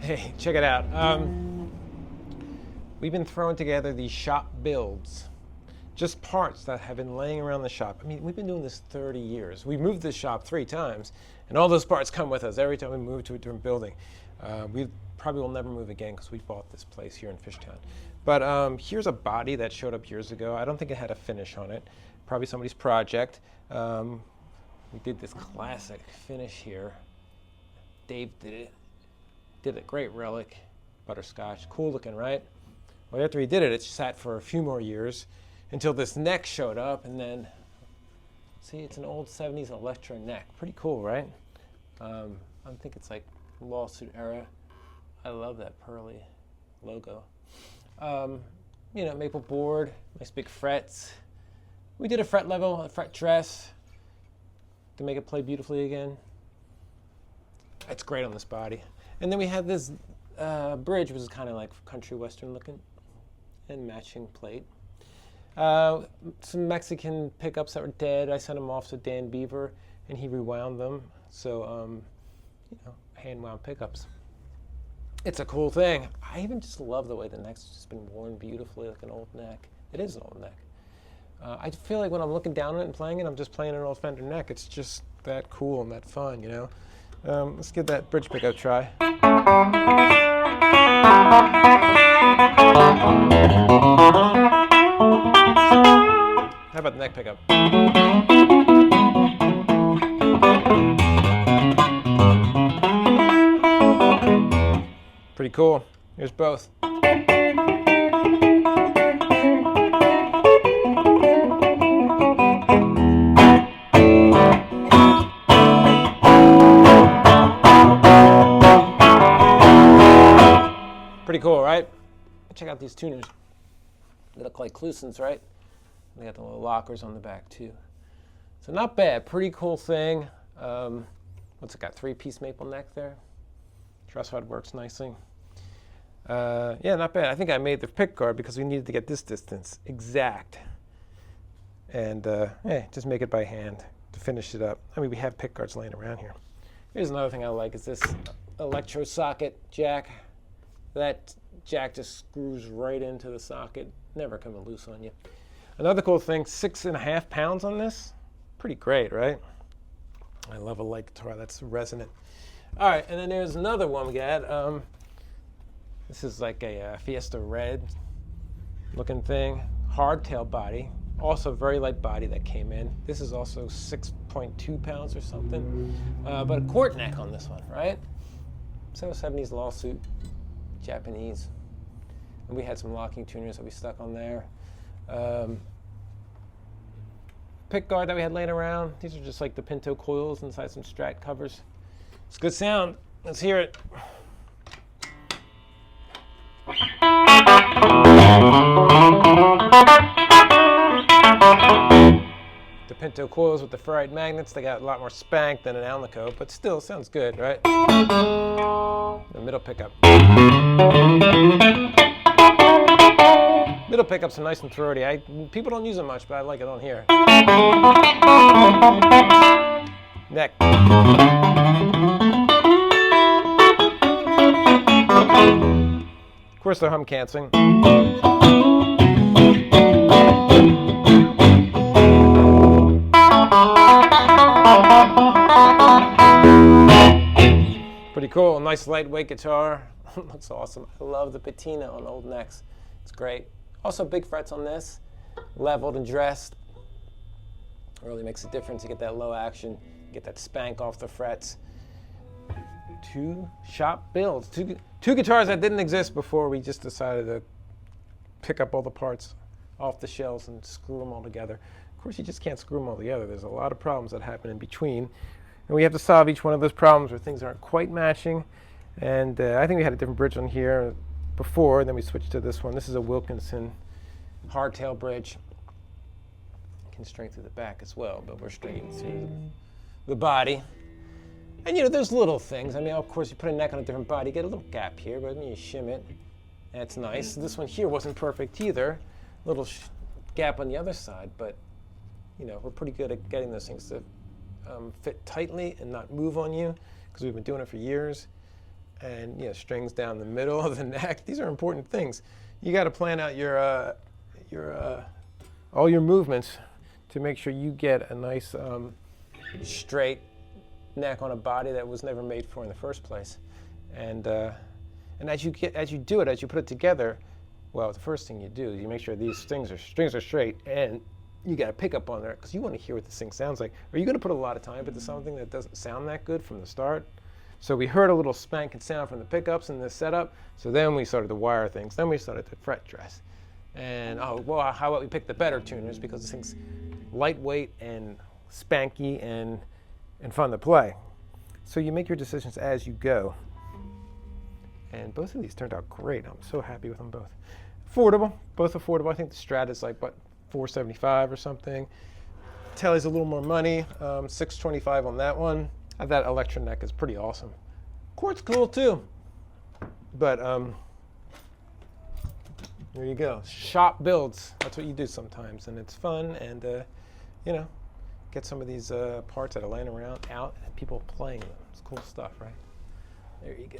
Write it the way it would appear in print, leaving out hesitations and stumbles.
Hey, check it out. We've been throwing together these shop builds, just parts that have been laying around the shop. I mean, we've been doing this 30 years. We moved this shop 3 times, and all those parts come with us every time we move to a different building. We probably will never move again because we bought this place here in Fishtown. But here's a body that showed up years ago. I don't think it had a finish on it. Probably somebody's project. We did this classic finish here. Dave did it. Did a great relic, butterscotch, cool looking, right? Well, after he did it, it sat for a few more years until this neck showed up, and then, see, it's an old 70s Electra neck. Pretty cool, right? I think it's like lawsuit era. I love that pearly logo. You know, maple board, nice big frets. We did a fret level, a fret dress to make it play beautifully again. It's great on this body. And then we have this bridge, which is kind of like country western looking, and matching plate. Some Mexican pickups that were dead. I sent them off to Dan Beaver, and he rewound them. So, you know, hand wound pickups. It's a cool thing. I even just love the way the neck's just been worn beautifully like an old neck. It is an old neck. I feel like when I'm looking down on it and playing it, I'm just playing an old Fender neck. It's just that cool and that fun, you know? Let's give that bridge pickup a try. How about the neck pickup? Pretty cool. Here's both. Pretty cool, right? Check out these tuners. They look like Clusons, right? They got the little lockers on the back too. So not bad, pretty cool thing. What's it got, 3-piece maple neck there? Truss rod works nicely. Yeah, not bad. I think I made the pick guard because we needed to get this distance exact. And yeah, just make it by hand to finish it up. I mean, we have pick guards laying around here. Here's another thing I like is this electro socket jack. That jack just screws right into the socket, never coming loose on you. Another cool thing, 6.5 pounds on this. Pretty great, right? I love a light guitar that's resonant. All right, and then there's another one we got. This is like a Fiesta Red looking thing, hardtail body, also very light body that came in. This is also 6.2 pounds or something, but a quart neck on this one, right? So 70s lawsuit. Japanese, and we had some locking tuners that we stuck on there. Pick guard that we had laying around. These are just like DiPinto coils inside some Strat covers. It's good sound. Let's hear it. DiPinto coils with the ferrite magnets. They got a lot more spank than an Alnico, but still sounds good, right? The middle pickup. Middle pickups are nice and throaty. People don't use them much, but I like it on here. Neck. Of course, they're hum canceling. Pretty cool, nice lightweight guitar. Looks awesome. I love the patina on old necks. It's great. Also big frets on this, leveled and dressed. Really makes a difference. You get that low action, get that spank off the frets. 2 shop builds, two guitars that didn't exist before. We just decided to pick up all the parts off the shelves and screw them all together. Of course, you just can't screw them all together. There's a lot of problems that happen in between. And we have to solve each one of those problems where things aren't quite matching. And I think we had a different bridge on here before, and then we switched to this one. This is a Wilkinson hardtail bridge. Can string through the back as well, but we're stringing through the body. And you know, there's little things. I mean, of course, you put a neck on a different body, you get a little gap here, but then you shim it. That's nice. This one here wasn't perfect either. Little gap on the other side, but we're pretty good at getting those things to fit tightly and not move on you, because we've been doing it for years. And strings down the middle of the neck. These are important things. You got to plan out all your movements to make sure you get a nice straight neck on a body that was never made for in the first place. And as you put it together, well, the first thing you do is you make sure these strings are straight, and you got to pick up on there, because you want to hear what this thing sounds like. Are you going to put a lot of time into something that doesn't sound that good from the start? So we heard a little spanking sound from the pickups in this setup, so then we started to wire things. Then we started to fret dress. And how about we pick the better tuners, because this thing's lightweight and spanky and fun to play. So you make your decisions as you go. And both of these turned out great. I'm so happy with them both. Affordable, both affordable. I think the Strat is like, what, $475 or something. Telly's a little more money, $625 on that one. That electro neck is pretty awesome. Chord's cool too. But there you go. Shop builds. That's what you do sometimes, and it's fun. And get some of these parts that are laying around out and people playing them. It's cool stuff, right? There you go.